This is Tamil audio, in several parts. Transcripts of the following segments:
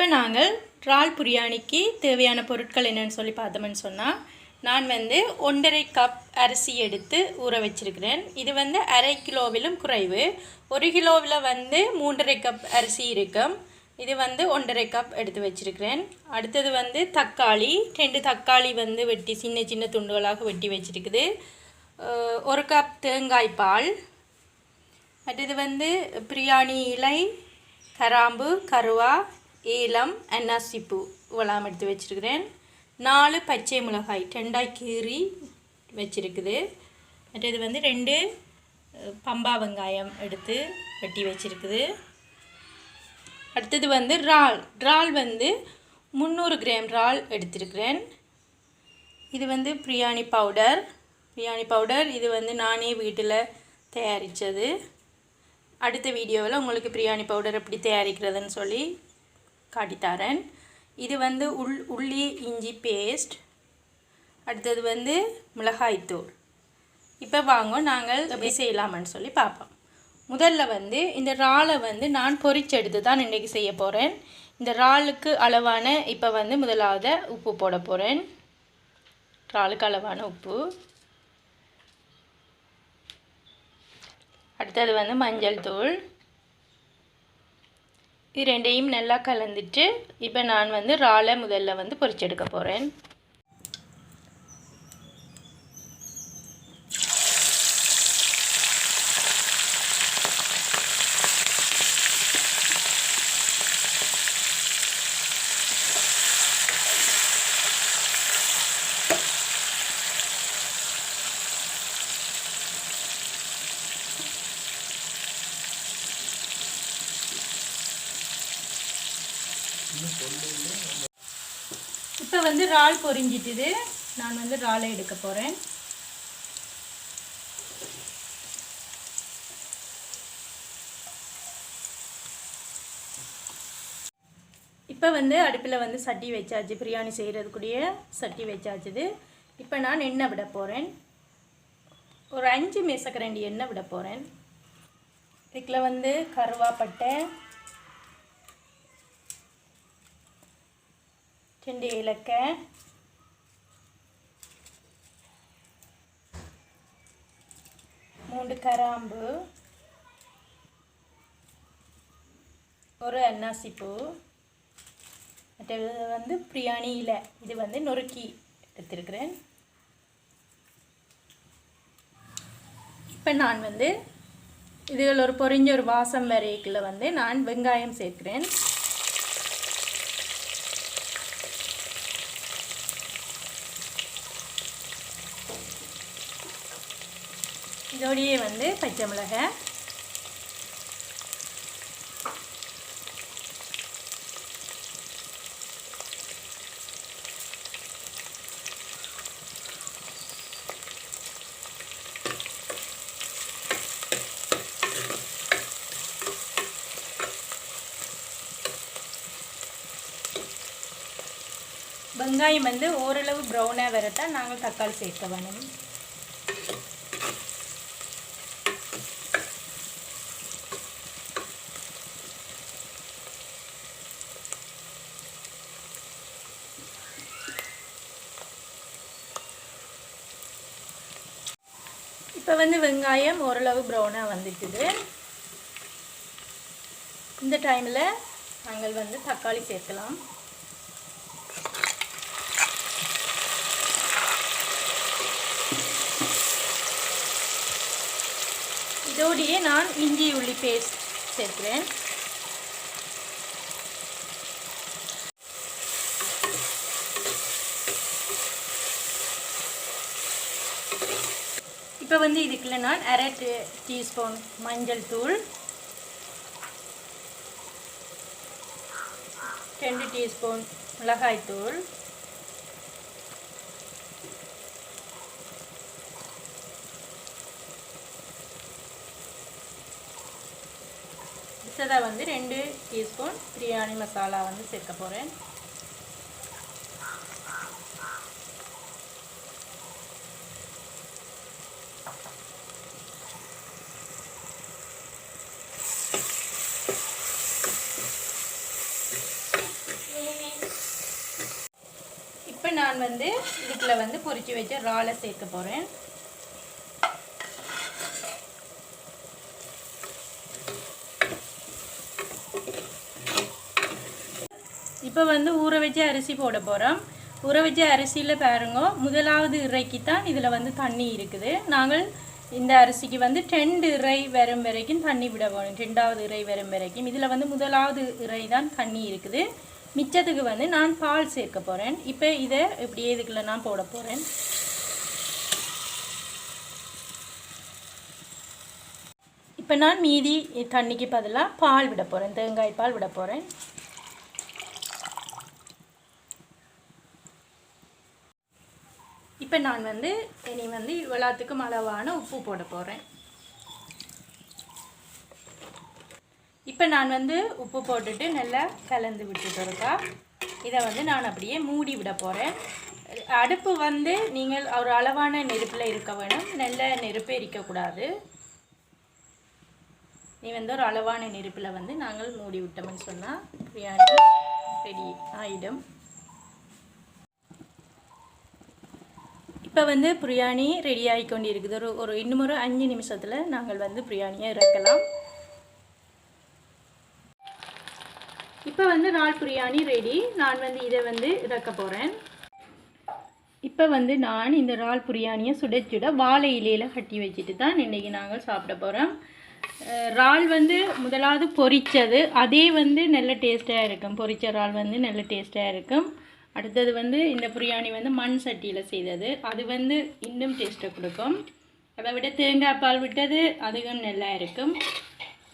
இப்போ நாங்கள் இறால் பிரியாணிக்கு தேவையான பொருட்கள் என்னென்னு சொல்லி பார்த்தோம்னு சொன்னால், நான் 1.5 கப் அரிசி எடுத்து ஊற வச்சிருக்கிறேன். இது அரை கிலோவிலும் குறைவு. 1 கிலோவில் 3.5 கப் அரிசி இருக்கும். இது 1.5 கப் எடுத்து வச்சிருக்கிறேன். அடுத்தது தக்காளி 2 தக்காளி வெட்டி சின்ன சின்ன துண்டுகளாக வெட்டி வச்சிருக்குது. 1 கப் தேங்காய் பால். அடுத்தது பிரியாணி இலை, கராம்பு, கருவா, ஏலம், அன்னாசிப்பூ இவ்வளவு எடுத்து வச்சிருக்கிறேன். 4 பச்சை மிளகாய் 2 கீறி வச்சிருக்குது. அடுத்தது 2 பம்பா வெங்காயம் எடுத்து வெட்டி வச்சிருக்குது. அடுத்தது இறால் 300 கிராம் இறால் எடுத்திருக்கிறேன். இது பிரியாணி பவுடர். இது நானே வீட்டில் தயாரித்தது. அடுத்த வீடியோவில் உங்களுக்கு பிரியாணி பவுடர் எப்படி தயாரிக்கிறதுன்னு சொல்லி காட்டித்தரேன். இது உள்ளி இஞ்சி பேஸ்ட். அடுத்தது மிளகாய்த்தூள். இப்போ வாங்க நாங்கள் எப்படி செய்யலாம்னு சொல்லி பார்ப்போம். முதல்ல இந்த இறாலை நான் பொரிச்செடுத்து தான் இன்றைக்கி செய்ய போகிறேன். இந்த இறாலுக்கு அளவான இப்போ முதலாவது உப்பு போட போகிறேன். இறாலுக்கு அளவான உப்பு. அடுத்தது மஞ்சள் தூள். இது ரெண்டையும் நல்லா கலந்துட்டு இப்போ நான் இறாலை முதல்ல பொரிச்செடுக்க போகிறேன். இப்போ இறால் பொரிஞ்சிட்டுது. நான் இறாலை எடுக்க போகிறேன். இப்போ அடுப்பில் சட்டி வச்சாச்சு. பிரியாணி செய்கிறதுக்குரிய சட்டி வச்சாச்சுது. இப்போ நான் எண்ணெய் விட போகிறேன். ஒரு 5 மேசக்கரண்டி எண்ணெய் விட போகிறேன். இதுக்குள்ள கருவாப்பட்டை, 2 ஏலக்காய், 3 கராம்பு, 1 அன்னாசிப்பூ, மற்றது பிரியாணி இலை. இது நொறுக்கி எடுத்திருக்கிறேன். இப்போ நான் இதில் ஒரு பொரிஞ்ச ஒரு வாசம் வரைக்குள்ள நான் வெங்காயம் சேர்க்கிறேன். இதோடையே பச்சை மிளகாய், வெங்காயம் ஓரளவு ப்ரௌனாக வரத்தான் நாங்கள் தக்காளி சேர்க்க வேணும். இப்போ வெங்காயம் ஓரளவு ப்ரௌனாக வந்துட்டுது. இந்த டைமில் நாங்கள் தக்காளி சேர்க்கலாம். இதோடையே நான் இஞ்சி உள்ளி பேஸ்ட் சேர்க்கிறேன். இப்போ இதுக்குள்ள நான் அரை டீஸ்பூன் மஞ்சள் தூள், 2 டீஸ்பூன் மிளகாய்த்தூள், அடுத்ததாக 2 டீஸ்பூன் பிரியாணி மசாலா சேர்க்க போகிறேன். நான் வந்து இதுக்குள்ள வந்து பொரிச்சு வச்ச இறாலை சேர்க்க போகிறேன். இப்போ வந்து ஊற வச்ச அரிசி போட போகிறோம். ஊற வச்ச அரிசியில் பாருங்க, முதலாவது இறைக்கு தான் இதில் வந்து தண்ணி இருக்குது. நாங்கள் இந்த அரிசிக்கு வந்து 2 இறை வரும் வரைக்கும் தண்ணி விட வேணும். 2வது இறை வரும் வரைக்கும். இதில் வந்து முதலாவது இறை தான் தண்ணி இருக்குது. மிச்சத்துக்கு வந்து நான் பால் சேர்க்க போகிறேன். இப்போ இதை இப்படியே இதுக்குள்ள நான் போட போகிறேன். இப்போ நான் மீதி தண்ணிக்கு பதிலாக பால் விட போகிறேன். தேங்காய் பால் விட போகிறேன். இப்போ நான் வந்து இனி வந்து இவ்வளோத்துக்கும் அளவான உப்பு போட போகிறேன். இப்போ நான் வந்து உப்பு போட்டுட்டு நல்லா கலந்து விட்டுட்டு இருக்கா. இதை வந்து நான் அப்படியே மூடி விட போகிறேன். அடுப்பு வந்து நீங்கள் ஒரு அளவான நெருப்பில் இருக்க வேணும். நல்ல நெருப்பு இருக்கக்கூடாது. நீ வந்து ஒரு அளவான நெருப்பில் வந்து நாங்கள் மூடி விட்டோம்னு சொன்னால் பிரியாணி ரெடி ஆகிடும். இப்போ வந்து பிரியாணி ரெடி ஆகி கொண்டு இருக்குது. இன்னும் ஒரு 5 நிமிஷத்தில் நாங்கள் வந்து பிரியாணியை இறக்கலாம். இப்போ வந்து இறால் பிரியாணி ரெடி. நான் வந்து இதை வந்து இறக்க போகிறேன். இப்போ வந்து நான் இந்த இறால் பிரியாணியை சுட சுட வாழை இலையில் கட்டி வச்சுட்டு தான் இன்றைக்கி நாங்கள் சாப்பிட போகிறோம். இறால் வந்து முதலாவது பொரித்தது, அதே வந்து நல்ல டேஸ்ட்டாக இருக்கும். பொரித்த இறால் வந்து நல்ல டேஸ்ட்டாக இருக்கும். அடுத்தது வந்து இந்த பிரியாணி வந்து மண் சட்டியில் செய்தது, அது வந்து இன்னும் டேஸ்ட்டை கொடுக்கும். அதை விட தேங்காய் பால் விட்டது அதுவும் நல்லா இருக்கும்.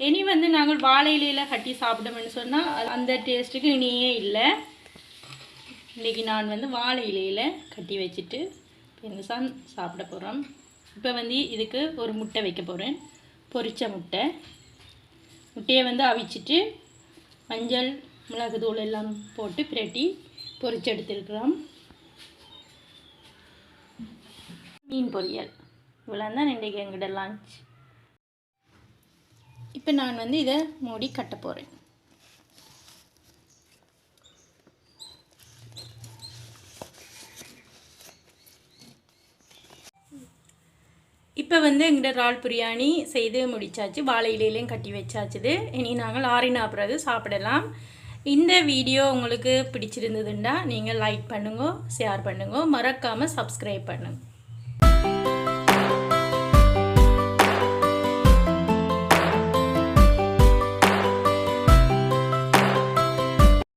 இனி வந்து நாங்கள் வாழை இலையில் கட்டி சாப்பிட்டோம்னு சொன்னால் அந்த டேஸ்ட்டுக்கு இனியே இல்லை. இன்றைக்கி நான் வந்து வாழை இலையில் கட்டி வச்சுட்டு பெருசாக சாப்பிட போகிறோம். இப்போ வந்து இதுக்கு ஒரு முட்டை வைக்க போகிறேன். பொரித்த முட்டையை வந்து அவிச்சிட்டு மஞ்சள் மிளகுத்தூள் எல்லாம் போட்டு பிரட்டி பொரிச்சு எடுத்துருக்கிறோம். மீன் பொரியல் இவ்வளோ தான் இன்றைக்கி எங்கிட்ட லஞ்ச். இப்போ நான் வந்து இதை மூடி கட்ட போகிறேன். இப்போ வந்து எங்கிட்ட இறால் பிரியாணி செய்து முடித்தாச்சு. வாழை இலையிலையும் கட்டி வச்சாச்சுது. இனி நாங்கள் ஆறினா பிறகு சாப்பிடலாம். இந்த வீடியோ உங்களுக்கு பிடிச்சிருந்ததுன்னா நீங்கள் லைக் பண்ணுங்க, ஷேர் பண்ணுங்க, மறக்காமல் சப்ஸ்கிரைப் பண்ணுங்க.